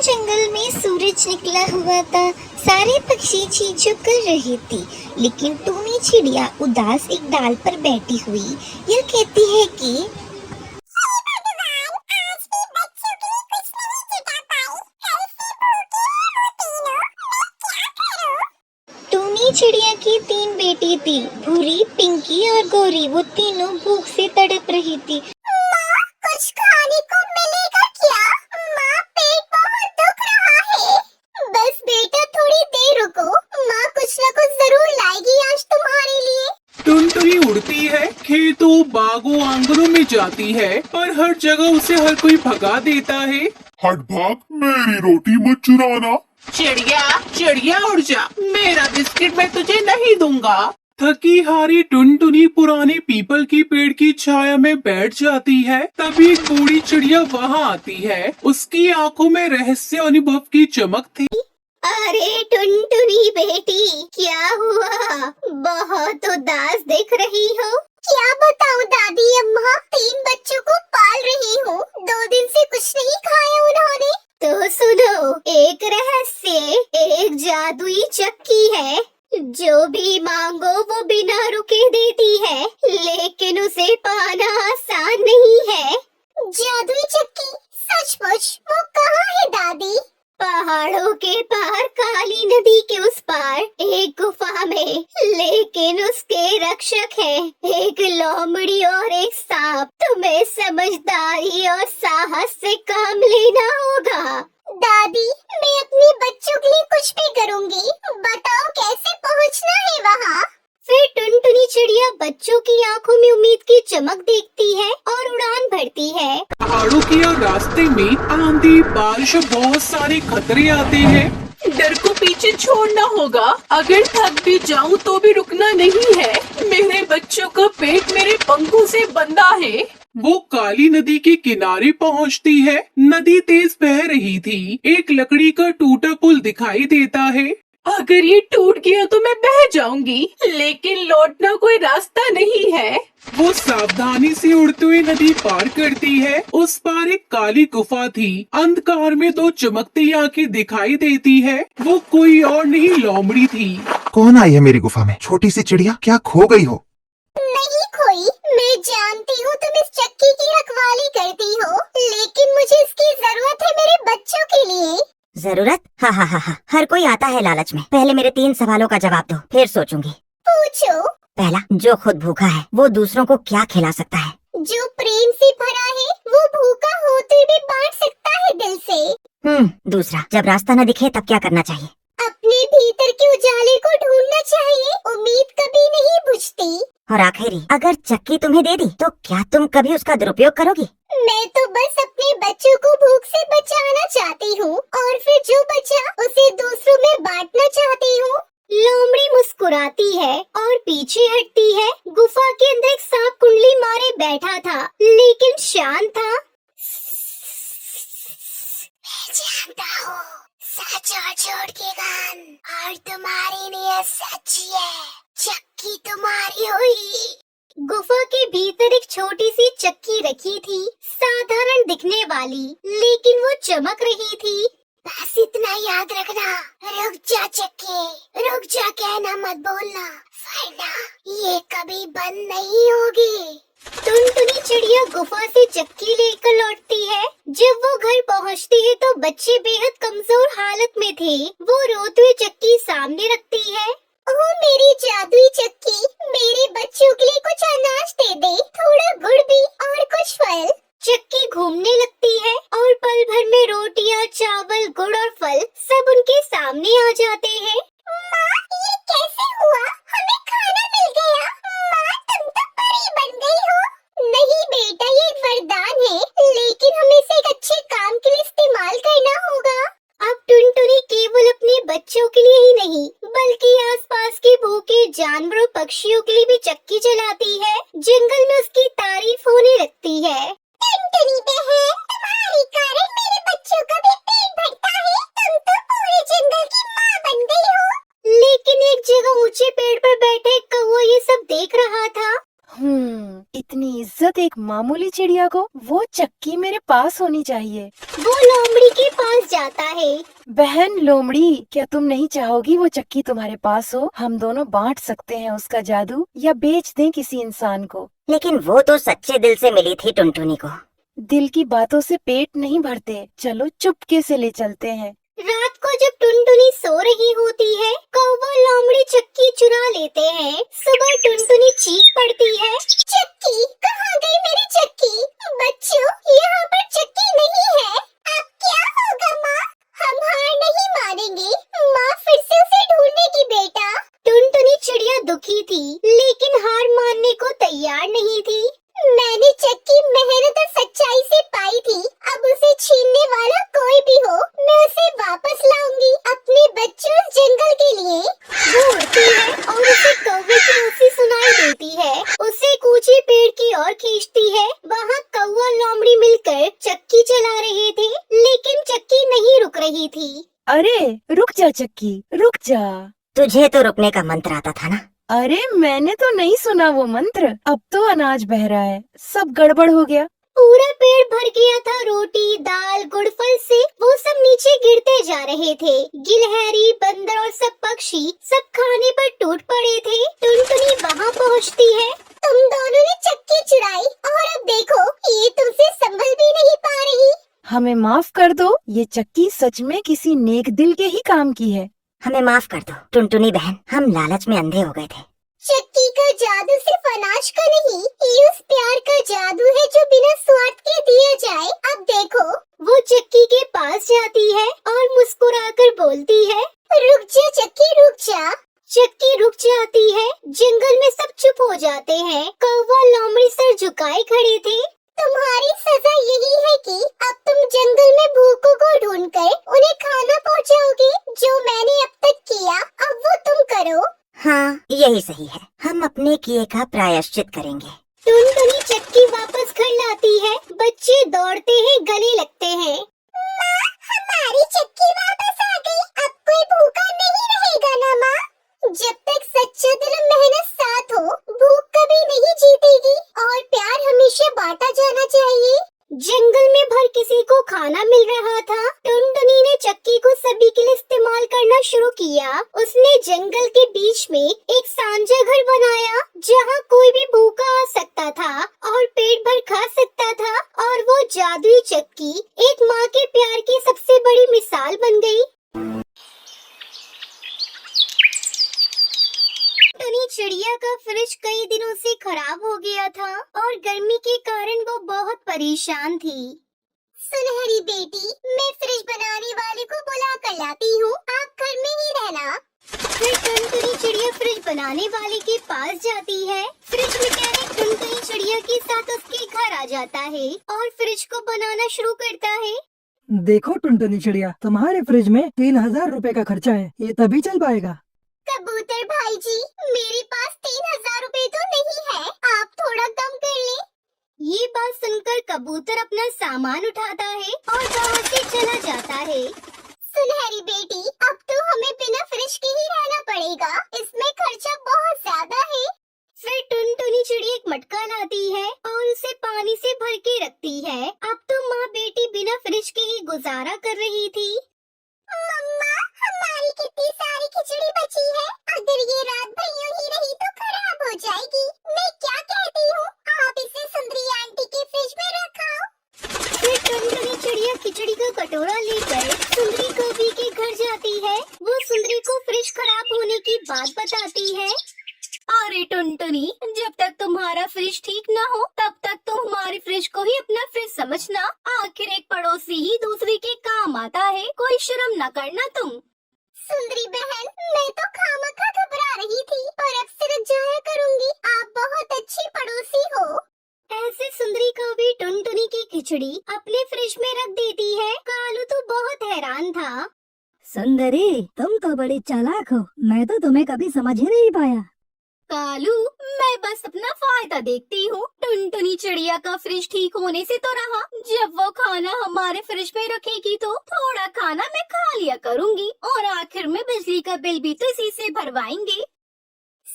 जंगल में सूरज निकला हुआ था। सारे पक्षी चींचों कर रहे थे, लेकिन टूनी चिड़िया उदास एक डाल पर बैठी हुई यह कहती है कि टूनी चिड़िया की 3 बेटी थी, भूरी, पिंकी और गौरी। वो तीनों भूख से तड़प रही थी। माँ, कुछ खाने को मिलेगा क्या? माँ, पेट बहुत दुख रहा है। बस बेटा, थोड़ी देर रुको, माँ कुछ न कुछ जरूर लाएगी आज तुम्हारे लिए। टुनटुनी उड़ती है, खेतों बागों आंगनों में जाती है, पर हर जगह उसे हर कोई भगा देता है। हट भाग, मेरी रोटी मत चुराना। चिड़िया चिड़िया उड़ जा, मेरा बिस्किट मैं तुझे नहीं दूंगा। थकी हारी टुनटुनी पुराने पीपल की पेड़ की छाया में बैठ जाती है। तभी एक बूढ़ी चिड़िया वहाँ आती है। उसकी आंखों में रहस्य अनुभव की चमक थी। अरे टुनटुनी बेटी, क्या हुआ? बहुत उदास दिख रही हो। क्या बताऊं दादी अम्मा, 3 बच्चों को पाल रही हूँ। 2 दिन से कुछ नहीं खाया उन्होंने। तो सुनो, एक रहस्य, एक जादुई चक्की है। जो भी मांगो वो बिना रुके देती है, लेकिन उसे पाना आसान नहीं है। जादुई चक्की? सचमुच? वो कहाँ है दादी? पहाड़ों के पार, काली नदी के उस पार, एक गुफा में। लेकिन उसके रक्षक है एक लोमड़ी और एक सांप। तुम्हें समझदारी और साहस से काम लेना होगा। दादी, मैं अपने बच्चों के लिए कुछ भी करूँगी। बताओ कैसे पहुँचना है वहाँ? फिर टुनटुनी चिड़िया बच्चों की आंखों में उम्मीद की चमक देखती है और उड़ान भरती है। पहाड़ों के और रास्ते में आंधी बारिश और बहुत सारे खतरे आते हैं। डर को पीछे छोड़ना होगा। अगर थक भी जाऊं तो भी रुकना नहीं है। मेरे बच्चों का पेट मेरे पंखों से बंधा है। वो काली नदी के किनारे पहुंचती है। नदी तेज बह रही थी। एक लकड़ी का टूटा पुल दिखाई देता है। अगर ये टूट गया तो मैं बह जाऊंगी, लेकिन लौटना कोई रास्ता नहीं है। वो सावधानी से उड़ते हुए नदी पार करती है। उस पार एक काली गुफा थी। अंधकार में 2 चमकती आंखें दिखाई देती है। वो कोई और नहीं, लोमड़ी थी। कौन आई है मेरी गुफा में? छोटी सी चिड़िया, क्या खो गई हो? नहीं खोई, मैं जानती हूँ तुम इस चक्की की रखवाली करती हो, लेकिन मुझे इसकी जरूरत है मेरे बच्चों के लिए। जरूरत? हाँ हाँ हाँ हाँ, हर कोई आता है लालच में। पहले मेरे 3 सवालों का जवाब दो, फिर सोचूंगी। पूछो। पहला, जो खुद भूखा है वो दूसरों को क्या खिला सकता है? जो प्रेम से भरा है वो भूखा होते भी बांट सकता है दिल से। दूसरा, जब रास्ता न दिखे तब क्या करना चाहिए? अपने भीतर के उजाले को ढूंढना चाहिए, उम्मीद कभी नहीं बुझती। और आखिरी, अगर चक्की तुम्हें दे दी तो क्या तुम कभी उसका दुरुपयोग करोगी? मैं तो बस अपने बच्चों को भूख से बचाना चाहती हूँ, और फिर जो बचा उसे दूसरों में बांटना चाहती हूँ। लोमड़ी मुस्कुराती है और पीछे हटती है। गुफा के अंदर एक सांप कुंडली मारे बैठा था, लेकिन शांत था। मैं जानता हूँ सच और झूठ के गान, और तुम्हारी नीयत सच्ची है। चक्की तुम्हारी हुई। गुफा के भीतर एक छोटी सी चक्की रखी थी, साधारण दिखने वाली, लेकिन वो चमक रही थी। बस इतना याद रखना, रुक जा चक्की, रुक जा, कहना मत बोलना, वरना ये कभी बंद नहीं होगी। टुनटुनी चिड़िया गुफा से चक्की लेकर लौटती है। जब वो घर पहुंचती है तो बच्चे बेहद कमजोर हालत में थे। वो रोते हुए चक्की सामने रखती है। ओह मेरी जादुई चक्की, मेरे बच्चों के लिए कुछ अनाज दे दे, थोड़ा गुड़ भी और कुछ फल। चक्की घूमने लगती है और पल भर में रोटियां, चावल, गुड़ और फल सब उनके सामने आ जाते हैं। माँ, ये कैसे हुआ? हमें खाना मिल गया। माँ, तुम तो परी बन गई हो। नहीं बेटा, ये एक वरदान है, लेकिन हमें इसे एक अच्छे काम के लिए इस्तेमाल करना होगा। अब टुनटुनी केवल अपने बच्चों के लिए ही नहीं, बल्कि आसपास के भूखे जानवरों, पक्षियों के लिए भी चक्की चलाती है। जंगल में उसकी तारीफ होने लगती जरूरत एक मामूली चिड़िया को, वो चक्की मेरे पास होनी चाहिए। वो लोमड़ी के पास जाता है। बहन लोमड़ी, क्या तुम नहीं चाहोगी वो चक्की तुम्हारे पास हो? हम दोनों बांट सकते हैं उसका जादू, या बेच दें किसी इंसान को। लेकिन वो तो सच्चे दिल से मिली थी टुनटुनी को। दिल की बातों से पेट नहीं भरते, चलो चुपके से ले चलते हैं। रात को जब टुनटुनी सो रही होती है, कौवा लोमड़ी चक्की चुरा लेते हैं। सुबह टुनटुनी चीख पड़ती है, चक्की कहाँ गई मेरी चक्की? बच्चों, यहाँ पर चक्की नहीं है। अब क्या होगा माँ? हम हार नहीं मानेंगे, माँ फिर से उसे ढूंढेगी बेटा। टुनटुनी चिड़िया दुखी थी, लेकिन हार मानने को तैयार नहीं थी। मैंने चक्की मेहनत और सच्चाई से पाई थी, अब उसे छीनने वाला कोई भी हो, मैं उसे वापस लाऊंगी अपने बच्चों उस जंगल के लिए। वो उड़ती है और उसे कौवे की रस्सी सुनाई देती है। उसे ऊंचे पेड़ की ओर खींचती है। वहाँ कौवा लोमड़ी मिलकर चक्की चला रहे थे, लेकिन चक्की नहीं रुक रही थी। अरे रुक जा चक्की, रुक जा। तुझे तो रुकने का मंत्र आता था ना? अरे मैंने तो नहीं सुना वो मंत्र। अब तो अनाज बह रहा है, सब गड़बड़ हो गया। पूरा पेड़ भर गया था रोटी, दाल, गुड़ फल से। वो सब नीचे गिरते जा रहे थे। गिलहरी, बंदर और सब पक्षी सब खाने पर टूट पड़े थे। टुनटुनी वहाँ पहुँचती है। तुम दोनों ने चक्की चुराई और अब देखो ये तुमसे संभल भी नहीं पा रही। हमें माफ कर दो, ये चक्की सच में किसी नेक दिल के ही काम की है। हमें माफ कर दो टुनटुनी बहन, हम लालच में अंधे हो गए थे। चक्की का जादू सिर्फ अनाज का नहीं, ये उस प्यार का जादू है जो बिना स्वार्थ के दिया जाए। अब देखो, वो चक्की के पास जाती है और मुस्कुराकर बोलती है, रुक जा चक्की, रुक जा। चक्की रुक जाती है। जंगल में सब चुप हो जाते हैं। कौवा लोमड़ी सर झुकाए खड़े थे। तुम्हारी सजा यही है कि अब तुम जंगल में भूखों को ढूंढकर उन्हें खाना पहुंचाओगे। जो मैंने अब तक किया, अब वो तुम करो। हाँ, यही सही है। हम अपने किए का प्रायश्चित करेंगे। टुनटुनी चक्की वापस घर लाती है। बच्चे दौड़ते हैं, गले लगते हैं। माँ, हमारी चक्की वापस आ गई। अब कोई भूखा नहीं रहेगा ना माँ? जब तक सच्चा दिल और मेहनत साथ हो, भूख कभी नहीं जीतेगी और प्यार हमेशा बांटा जाना चाहिए। जंगल में हर किसी को खाना मिल रहा था। टुनटुनी ने चक्की को सभी के लिए इस्तेमाल करना शुरू किया। उसने जंगल के बीच में एक सांझा घर बनाया, जहाँ कोई भी भूखा आ सकता था और पेट भर खा सकता था। और वो जादुई चक्की एक माँ के प्यार की सबसे बड़ी मिसाल बन गई। टुनटुनी चिड़िया का फ्रिज कई दिनों से खराब हो गया था और गर्मी के कारण वो बहुत परेशान थी। सुनहरी बेटी, मैं फ्रिज बनाने वाले को बुला कर लाती हूँ, आप घर में ही रहना। फिर टुनटुनी चिड़िया फ्रिज बनाने वाले के पास जाती है। फ्रिज मैकेनिक टुनटुनी चिड़िया के साथ उसके घर आ जाता है और फ्रिज को बनाना शुरू करता है। देखो टुनटुनी चिड़िया, तुम्हारे फ्रिज में 3000 रुपए का खर्चा है, ये तभी चल पाएगा। कबूतर भाई जी, मेरे पास 3000 रुपए तो नहीं है, आप थोड़ा कम कर ले। ये बात सुनकर कबूतर अपना सामान उठाता है और वहाँ से चला जाता है। सुनहरी बेटी, अब तो हमें बिना फ्रिज के ही रहना पड़ेगा, इसमें खर्चा बहुत ज्यादा है। फिर टुनटुनी चिड़िया एक मटका लाती है और उसे पानी से भर के रखती है। अब तो माँ बेटी बिना फ्रिज के ही गुजारा कर रही थी। मम्मा, हमारी कितनी सारी खिचड़ी बची है, अगर ये रात भर यूं ही रही तो खराब हो जाएगी। मैं क्या कहती हूँ, आप इसे सुंदरी आंटी के फ्रिज में रखाओ। फिर टुनटुनी चिड़िया खिचड़ी का कटोरा लेकर सुंदरी कौवी के घर जाती है। वो सुंदरी को फ्रिज खराब होने की बात बताती है। अरे टुनटुनी, जब तक तुम्हारा फ्रिज ठीक ना हो तब तक तुम हमारे फ्रिज को ही अपना फ्रिज समझना। आखिर एक पड़ोसी ही दूसरे के काम आता है, कोई शर्म न करना तुम। सुंदरी बहन, मैं तो खामखा घबरा रही थी और अब से रुक जाया करूंगी, आप बहुत अच्छी पड़ोसी हो। ऐसे सुंदरी कौवी टुनटुनी की खिचड़ी अपने फ्रिज में रख देती है। कालू तो बहुत हैरान था। सुंदरी, तुम तो बड़ी चालाक हो, मैं तो तुम्हें कभी समझ ही नहीं पाया। कालू, मैं बस अपना फायदा देखती हूँ। टुनटुनी चिड़िया का फ्रिज ठीक होने से तो रहा, जब वो खाना हमारे फ्रिज में रखेगी तो थोड़ा खाना मैं खा लिया करूँगी और आखिर में बिजली का बिल भी तो इसी से भरवाएंगे।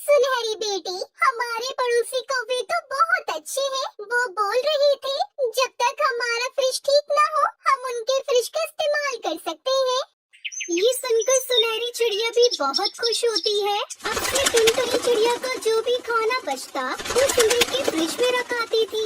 सुनहरी बेटी, हमारे पड़ोसी कौवे तो बहुत अच्छे हैं। वो बोल रहे थे जब तक हमारा फ्रिज ठीक ना हो हम उनके फ्रिज का इस्तेमाल कर सकते हैं। ये सुनकर सुनहरी चिड़िया भी बहुत खुश होती है। अब से टुनटुनी चिड़िया का जो भी खाना बचता वो सुंदरी के फ्रिज में रखाती थी।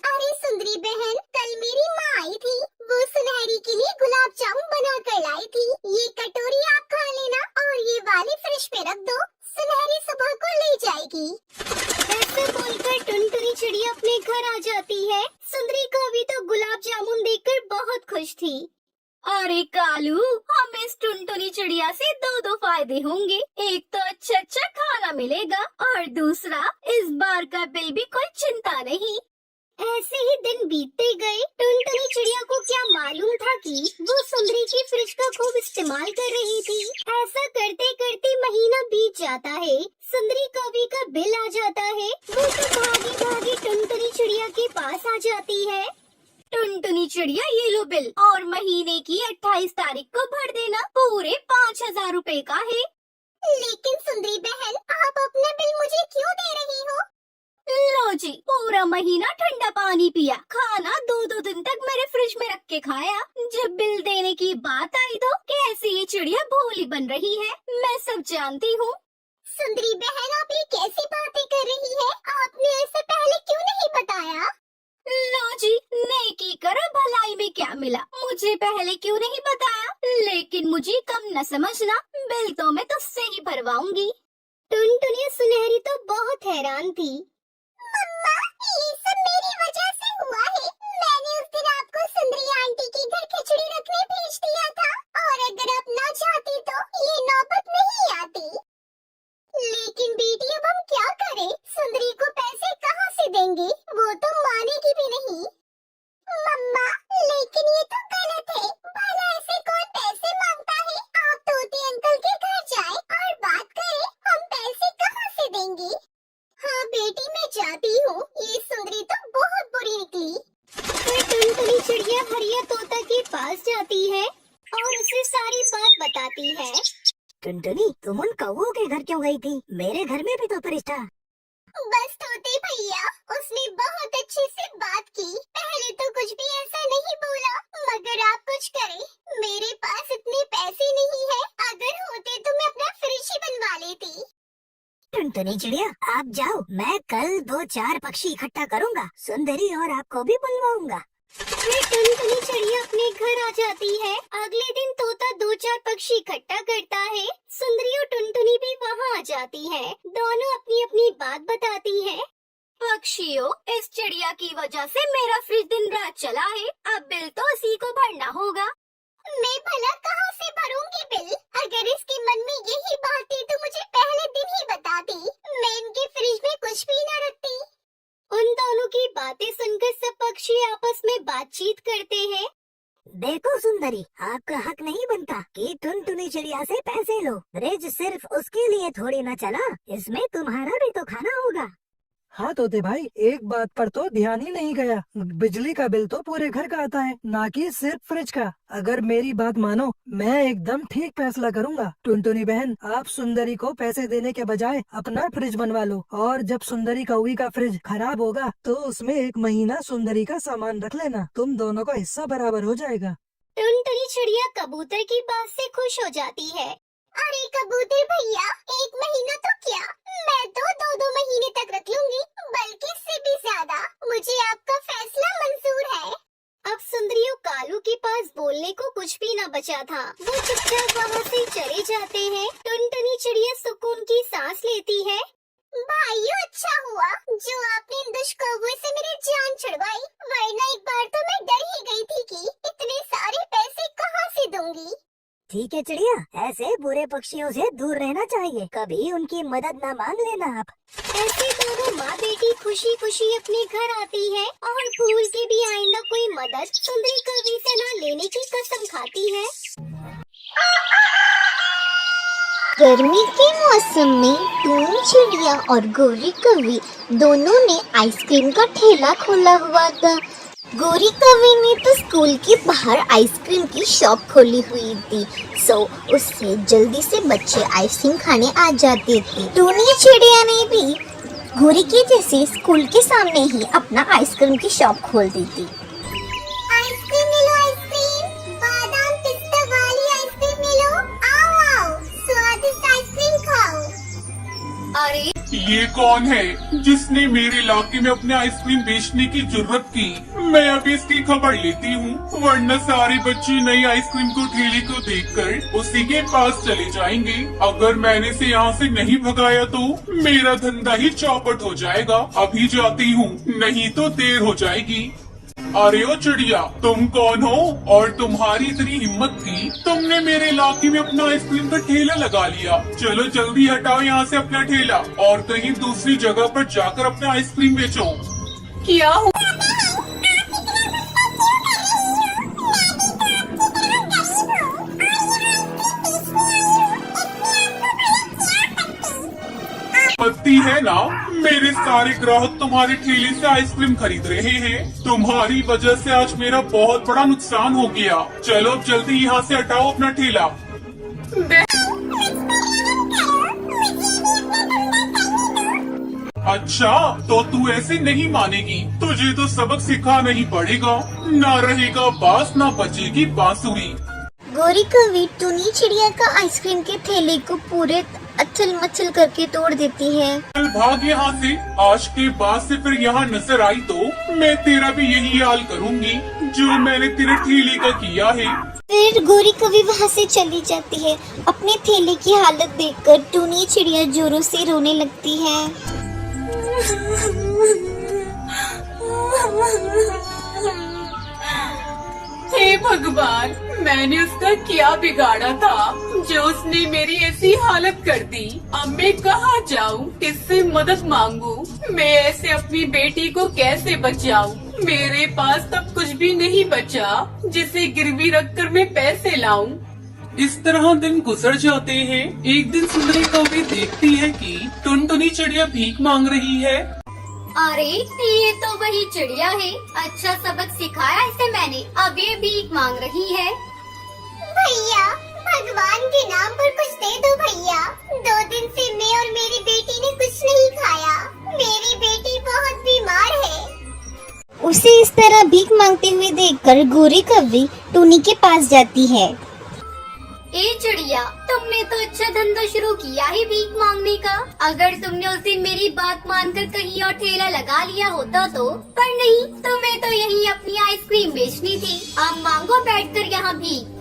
अरे सुंदरी बहन, कल मेरी माँ आई थी। वो सुनहरी के लिए गुलाब जामुन बना कर लाई थी। ये कटोरी आप खा लेना और ये वाली फ्रिज में रख दो, सुनहरी सुबह को ले जाएगी। ऐसे बोलकर टुनटुनी चिड़िया अपने घर आ जाती है। सुंदरी को भी तो गुलाब जामुन देखकर बहुत खुश थी। अरे कालू, हमें इस टुनटुनी चिड़िया से दो फायदे होंगे। एक तो अच्छा खाना मिलेगा और दूसरा इस बार का बिल भी कोई चिंता नहीं। ऐसे ही दिन बीतते गए। टुनटुनी चिड़िया को क्या मालूम था कि वो सुंदरी की फ्रिज का खूब इस्तेमाल कर रही थी। ऐसा करते करते महीना बीत जाता है। सुंदरी कौवे का बिल आ जाता है। वो तो भागी भागी टुनटुनी चिड़िया के पास आ जाती है। टुनटुनी चिड़िया, ये लो बिल और महीने की 28 तारीख को भर देना। पूरे 5000 रुपए का है। लेकिन सुंदरी बहन, आप अपना बिल मुझे क्यों दे रही हो? लो जी, पूरा महीना ठंडा पानी पिया, खाना 2 दिन तक मेरे फ्रिज में रख के खाया। जब बिल देने की बात आई तो कैसे ये चिड़िया भोली बन रही है, मैं सब जानती हूँ। सुंदरी बहन, आप ये कैसी बातें कर रही है? आपने ऐसे पहले क्यों नहीं बताया? लो जी, नेकी करो भलाई में क्या मिला, मुझे पहले क्यों नहीं बताया? लेकिन मुझे कम न समझना, बिल तो मैं तुझसे ही भरवाऊंगी। टुनटुनी सुनहरी तो बहुत हैरान थी। मम्मा, ये सब मेरी वजह से हुआ है। मैंने उस दिन आपको सुंदरी आंटी के घर खिचड़ी रखने भेज दिया था और अगर आप ना चाहती तो ये नौबत नहीं आती। लेकिन बेटी, अब हम क्या करें? सुंदरी को पैसे कहाँ से देंगे? वो तो मानेगी भी नहीं। मम्मा, लेकिन ये तो गलत है। भला ऐसे कौन पैसे मांगता है? आप तोते अंकल के घर जाएं और बात करें, हम पैसे कहाँ से देंगे? हाँ बेटी, मैं जाती हूँ। ये सुंदरी तो बहुत बुरी निकली। फिर टुनटुनी चिड़िया हरिया तोता के पास जाती है और उसे सारी बात बताती है। टुनटुनी, तुम उन कौवों के घर क्यों गई थी? मेरे घर में भी तो फ्रिज था। बस तोते भैया, उसने बहुत अच्छे से बात की। पहले तो कुछ भी ऐसा नहीं बोला, मगर आप कुछ करें, मेरे पास इतने पैसे नहीं है। अगर होते तो मैं अपना फ्रिज ही बनवा लेती। टुनटुनी चिड़िया, आप जाओ, मैं कल 2-4 पक्षी इकट्ठा करूँगा, सुंदरी और आपको भी बुलवाऊंगा। फिर टुनटुनी चिड़िया अपने घर आ जाती है। अगले दिन तोता 2-4 पक्षी इकट्ठा करता है। सुंदरी और टुनटुनी भी वहाँ आ जाती है। दोनों अपनी अपनी बात बताती है। पक्षियों, इस चिड़िया की वजह से मेरा फ्रिज दिन रात चला है, अब बिल तो उसी को भरना होगा। मैं भला कहाँ से भरूंगी बिल? अगर इसके मन में यही बात थी तो मुझे पहले दिन ही बताती, मैं इनके फ्रिज में कुछ भी न रखती। उन दोनों की बातें सुनकर सब पक्षी आपस में बातचीत करते हैं। देखो सुंदरी, आपका हक नहीं बनता कि टुनटुनी चिड़िया से पैसे लो। फ्रिज सिर्फ उसके लिए थोड़ी न चला, इसमें तुम्हारा भी तो खाना होगा। हाँ तोते भाई, एक बात पर तो ध्यान ही नहीं गया। बिजली का बिल तो पूरे घर का आता है, ना कि सिर्फ फ्रिज का। अगर मेरी बात मानो, मैं एकदम ठीक फैसला करूंगा। टुनटुनी बहन, आप सुंदरी को पैसे देने के बजाय अपना फ्रिज बनवा लो, और जब सुंदरी कौवी का फ्रिज खराब होगा तो उसमें 1 महीना सुंदरी का सामान रख लेना, तुम दोनों का हिस्सा बराबर हो जाएगा। टुनटुनी चिड़िया कबूतर की बात से खुश हो जाती है। अरे कबूतर भैया, 1 महीना तो क्या, मैं तो 2-2 महीने तक रख लूंगी, बल्कि इससे भी ज्यादा। मुझे आपका फैसला मंजूर है। अब सुंदरी और कालू के पास बोलने को कुछ भी न बचा था। वो चुपचाप वहाँ से चले जाते हैं। टुनटुनी चिड़िया सुकून की सांस लेती है। भाइयों, अच्छा हुआ जो आपने इन दुष्कर्मों से मेरी जान छुड़वाई, वरना एक बार तो मैं डर ही गई थी कि इतने सारे पैसे कहाँ से दूंगी। ठीक है चिड़िया, ऐसे बुरे पक्षियों से दूर रहना चाहिए, कभी उनकी मदद न मांग लेना आप। ऐसे दोनों माँ बेटी खुशी खुशी अपने घर आती है और भूल के भी आइंदा कोई मदद सुंदरी कौवी से न लेने की कसम खाती है। गर्मी के मौसम में टून चिड़िया और गोरी कौवी दोनों ने आइसक्रीम का ठेला खोला हुआ था। गोरी कवि ने तो स्कूल के बाहर आइसक्रीम की शॉप खोली हुई थी, सो उससे जल्दी से बच्चे आइसक्रीम खाने आ जाते थे। टूनी चिड़िया ने भी गोरी के जैसे स्कूल के सामने ही अपना आइसक्रीम की शॉप खोल दी थी। आइसक्रीम ले लो, आइसक्रीम, बादाम पिस्ता वाली आइसक्रीम ले लो। आओ आओ, स्वादिष्ट आइसक्रीम खाओ। अरे ये कौन है जिसने मेरे इलाके में अपने आइसक्रीम बेचने की जुर्रत की? मैं अभी इसकी खबर लेती हूँ, वरना सारे बच्चे नई आइसक्रीम को ठेले को देखकर उसी के पास चले जाएंगे। अगर मैंने इसे यहाँ से नहीं भगाया तो मेरा धंधा ही चौपट हो जाएगा। अभी जाती हूँ, नहीं तो देर हो जाएगी। अरे ओ चिड़िया, तुम कौन हो और तुम्हारी इतनी हिम्मत थी, तुमने मेरे इलाके में अपना आइसक्रीम का ठेला लगा लिया। चलो जल्दी हटाओ यहाँ से अपना ठेला और कहीं दूसरी जगह पर जाकर अपना आइसक्रीम बेचो। क्या हुआ? पत्ती है ना, मेरे सारे ग्राहक तुम्हारे ठेले से आइसक्रीम खरीद रहे हैं। तुम्हारी वजह से आज मेरा बहुत बड़ा नुकसान हो गया। चलो अब जल्दी यहाँ से हटाओ अपना ठेला। अच्छा, तो तू ऐसे नहीं मानेगी, तुझे तो सबक सिखाना ही पड़ेगा। ना रहेगा बांस, ना बचेगी बांसुरी। गोरी कवि टूनी चिड़िया का आइसक्रीम के ठेले को पूरे अचल मचल करके तोड़ देती है। चल भाग यहाँ से, आज के बाद से फिर यहाँ नजर आई तो मैं तेरा भी यही हाल करूँगी जो मैंने तेरे ठेले का किया है। फिर गोरी कवि वहाँ से चली जाती है। अपने ठेले की हालत देखकर टूनी चिड़िया जोरों से रोने लगती है। हे भगवान, मैंने उसका क्या बिगाड़ा था जो उसने मेरी ऐसी हालत कर दी। अब मैं कहाँ जाऊँ, किससे मदद मांगू? मैं ऐसे अपनी बेटी को कैसे बचाऊँ? मेरे पास तब कुछ भी नहीं बचा जिसे गिरवी रखकर मैं पैसे लाऊं। इस तरह दिन गुजर जाते हैं। एक दिन सुंदरी कौवी देखती है कि टुनटुनी चिड़िया भीख मांग रही है। अरे ये तो वही चिड़िया है। अच्छा सबक सिखाया इसे मैंने, अब ये भीख मांग रही है। भैया, भगवान के नाम पर कुछ दे दो भैया। 2 दिन से मैं और मेरी बेटी ने कुछ नहीं खाया। मेरी बेटी बहुत बीमार है। उसे इस तरह भीख मांगते हुए देखकर गोरी कवि टूनी के पास जाती है। ए चिड़िया, तुमने तो अच्छा धंधा शुरू किया है भीख मांगने का। अगर तुमने उस दिन मेरी बात मानकर कहीं और ठेला लगा लिया होता तो, पर नहीं, तुम्हें तो यहीं अपनी आइसक्रीम बेचनी थी। अब मांगो बैठकर यहाँ भीख।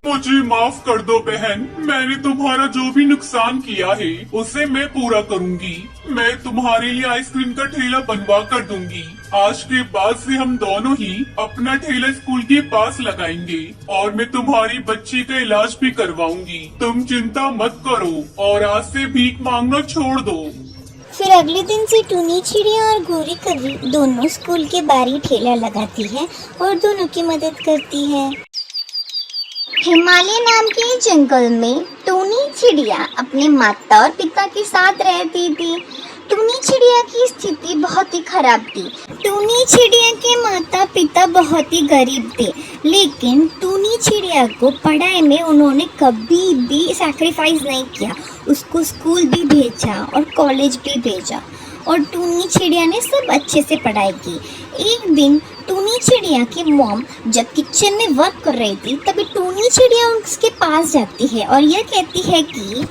मुझे माफ कर दो बहन, मैंने तुम्हारा जो भी नुकसान किया है उसे मैं पूरा करूंगी। मैं तुम्हारे लिए आइसक्रीम का ठेला बनवा कर दूंगी। आज के बाद से हम दोनों ही अपना ठेला स्कूल के पास लगाएंगे और मैं तुम्हारी बच्ची का इलाज भी करवाऊंगी। तुम चिंता मत करो और आज से भीख मांगना छोड़ दो। फिर अगले दिन से टूनी चिड़िया और गोरी कवि दोनों स्कूल के बाहर ही ठेला लगाती है और दोनों की मदद करती है। हिमालय नाम के जंगल में टूनी चिड़िया अपने माता और पिता के साथ रहती थी। टूनी चिड़िया की स्थिति बहुत ही खराब थी। टूनी चिड़िया के माता पिता बहुत ही गरीब थे, लेकिन टूनी चिड़िया को पढ़ाई में उन्होंने कभी भी सैक्रिफाइस नहीं किया। उसको स्कूल भी भेजा और कॉलेज भी भेजा और टूनी चिड़िया ने सब अच्छे से पढ़ाई की। एक दिन टूनी चिड़िया की मॉम जब किचन में वर्क कर रही थी, तभी टूनी चिड़िया उसके पास जाती है और यह कहती है कि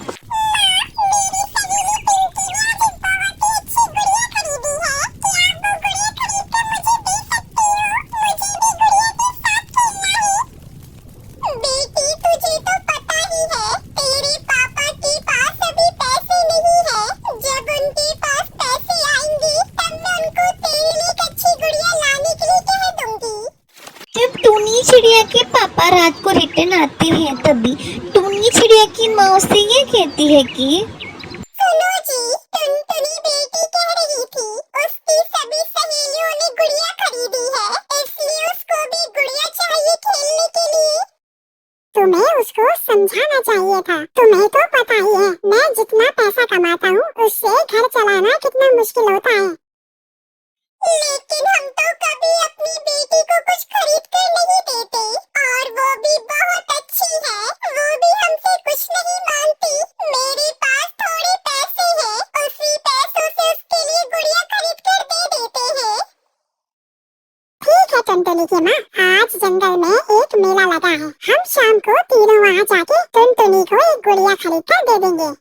रात को रिटर्न आते हैं तभी टुनटुनी चिड़िया की माँ उससे ये कहती है कि सुनो जी, टुनटुनी बेटी कह रही थी उसकी सभी सहेलियों ने गुड़िया खरीदी है, इसलिए उसको भी गुड़िया चाहिए खेलने के लिए। तुम्हें उसको समझाना चाहिए था। तुम्हें तो पता ही है मैं जितना पैसा कमाता हूँ उससे घर चलाना कितना मुश्किल होता है। लेकिन हम तो कभी अपनी बेटी को कुछ खरीद कर नहीं देते, और वो भी बहुत अच्छी है, वो भी हमसे कुछ नहीं मांगती। मेरे पास थोड़े पैसे हैं, उसी पैसों से उसके लिए गुड़िया खरीद कर दे देते हैं। ठीक है टुनटुनी की माँ, आज जंगल में एक मेला लगा है, हम शाम को तीनों वहाँ जाके टुनटुनी को एक गुड़िया खरीद कर दे देंगे।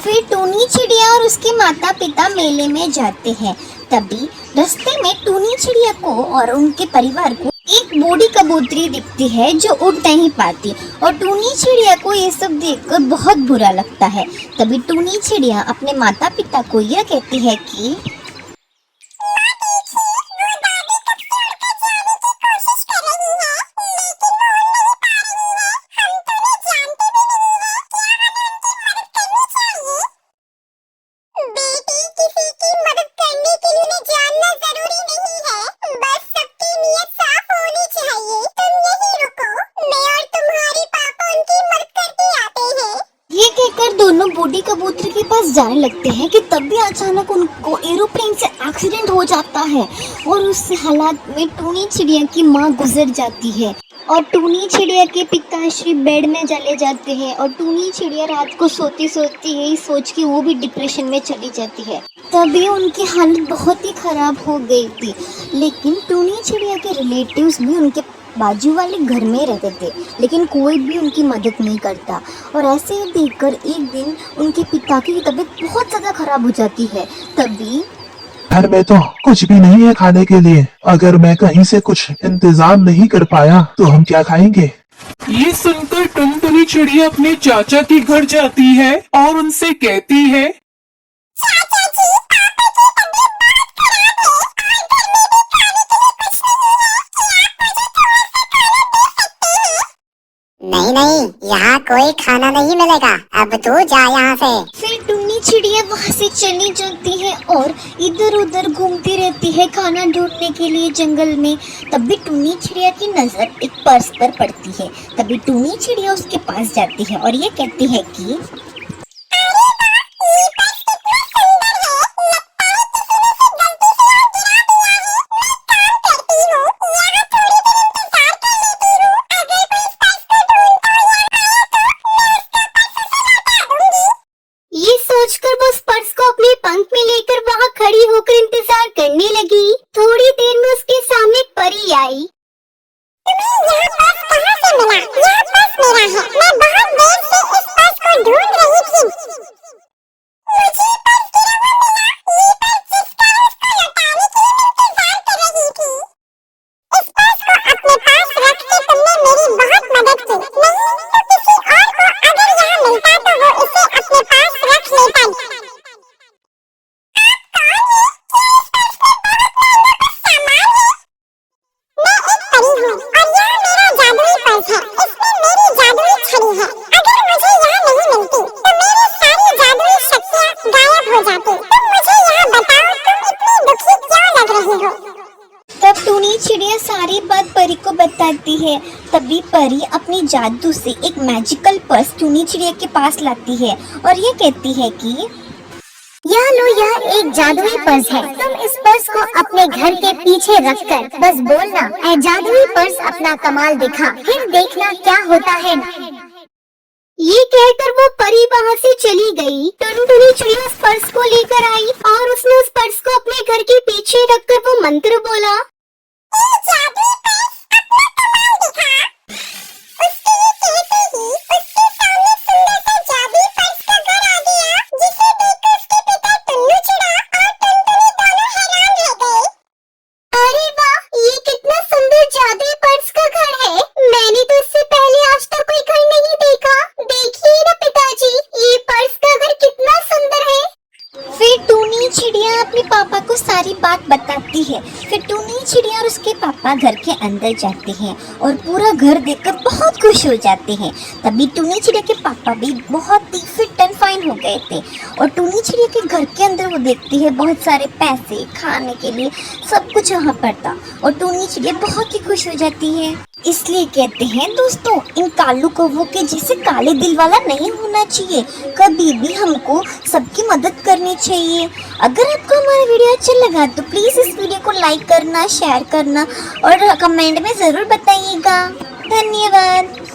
फिर टूनी चिड़िया और उसके माता पिता मेले में जाते हैं। तभी रास्ते में टूनी चिड़िया को और उनके परिवार को एक बूढ़ी कबूतरी दिखती है जो उड़ नहीं पाती, और टूनी चिड़िया को ये सब देखकर बहुत बुरा लगता है। तभी टूनी चिड़िया अपने माता पिता को यह कहती है कि दोनों बूढ़ी कबूतर के पास जाने लगते हैं कि तभी अचानक उनको एरोप्लेन से एक्सीडेंट हो जाता है, और उस हालात में टूनी चिड़िया की माँ गुजर जाती है, और टूनी चिड़िया के पिताश्री बेड में चले जाते हैं, और टूनी चिड़िया रात को सोती सोती यही सोच के वो भी डिप्रेशन में चली जाती है। तभी उनकी हालत बहुत ही खराब हो गई थी, लेकिन टूनी चिड़िया के रिलेटिव्स भी उनके बाजू वाले घर में रहते थे, लेकिन कोई भी उनकी मदद नहीं करता। और ऐसे ही देखकर एक दिन उनके पिता की तबीयत बहुत ज्यादा खराब हो जाती है। तभी घर में तो कुछ भी नहीं है खाने के लिए, अगर मैं कहीं से कुछ इंतजाम नहीं कर पाया तो हम क्या खाएंगे। ये सुनकर टुनटुनी चिड़िया अपने चाचा के घर जाती है और उनसे कहती है, नहीं नहीं, यहाँ कोई खाना नहीं मिलेगा, अब तू जा यहाँ से। फिर टुन्नी चिड़िया वहाँ से चली जाती है और इधर उधर घूमती रहती है खाना ढूंढने के लिए जंगल में। तभी टुन्नी चिड़िया की नजर एक पर्स पर पड़ती है। तभी टुन्नी चिड़िया उसके पास जाती है और ये कहती है कि खड़ी होकर इंतजार करने लगी। थोड़ी देर में उसके सामने एक परी आई। तुम्हें यह पर्स कहाँ से मिला? यह पर्स मेरा है, मैं बहुत देर से इस पर्स को ढूंढ रही थी। मुझे पर्स गिरा हुआ मिला, ये पर्स जिसका उसको लौटाने के लिए इंतजार कर रही थी। इस पर्स को अपने पास रख के तुमने मेरी बहुत मदद की, नहीं तो किसी और को अगर यहाँ मिलता तो वो इसे अपने पास रख लेता। तब टूनी चिड़िया सारी बात परी को बताती है। तभी परी अपनी जादू से एक मैजिकल पर्स टूनी चिड़िया के पास लाती है और ये कहती है कि यह लो, यह एक जादुई पर्स है। तुम इस पर्स को अपने घर के पीछे रखकर बस बोलना, ऐ जादुई पर्स अपना कमाल दिखा, फिर देखना क्या होता है। ये कहकर वो परी वहाँ से चली गई। टुनटुनी चिड़िया उस पर्स को लेकर आई और उसने उस पर्स को अपने घर के पीछे रखकर वो मंत्र बोला। जादुई पर्स अपना कमाल दिखा। उसके कहते ही उसके सामने सुंदर सा जादुई पर्स का घर आ गया, जिसे देखकर उसके पिता टुन्नू चिड़ा और टुनटुनी दोनों हैरान रह गए। अरे वाह, ये कितना सुंदर जादुई पर्स का घर है। मैंने तो इससे पहले आज तक कोई घर नहीं देखा। देखिए ना पिताजी, ये पर्स का घर कितना सुंदर है। फिर टूनी चिड़िया अपने पापा को सारी बात बताती है। फिर टूनी चिड़िया और उसके पापा घर के अंदर जाते हैं और पूरा घर देखकर बहुत खुश हो जाते हैं। तभी टूनी चिड़िया के पापा भी बहुत ही फिट एंड फाइन हो गए थे और टूनी चिड़िया के घर के अंदर वो देखती है बहुत सारे पैसे, खाने के लिए सब कुछ वहाँ पर था और टूनी चिड़िया बहुत ही खुश हो जाती है। इसलिए कहते हैं दोस्तों, इन कालू कौवों के जैसे काले दिल वाला नहीं होना चाहिए। कभी भी हमको सबकी मदद करनी चाहिए। अगर आपको हमारा वीडियो अच्छा लगा तो प्लीज इस वीडियो को लाइक करना, शेयर करना और कमेंट में जरूर बताइएगा। धन्यवाद।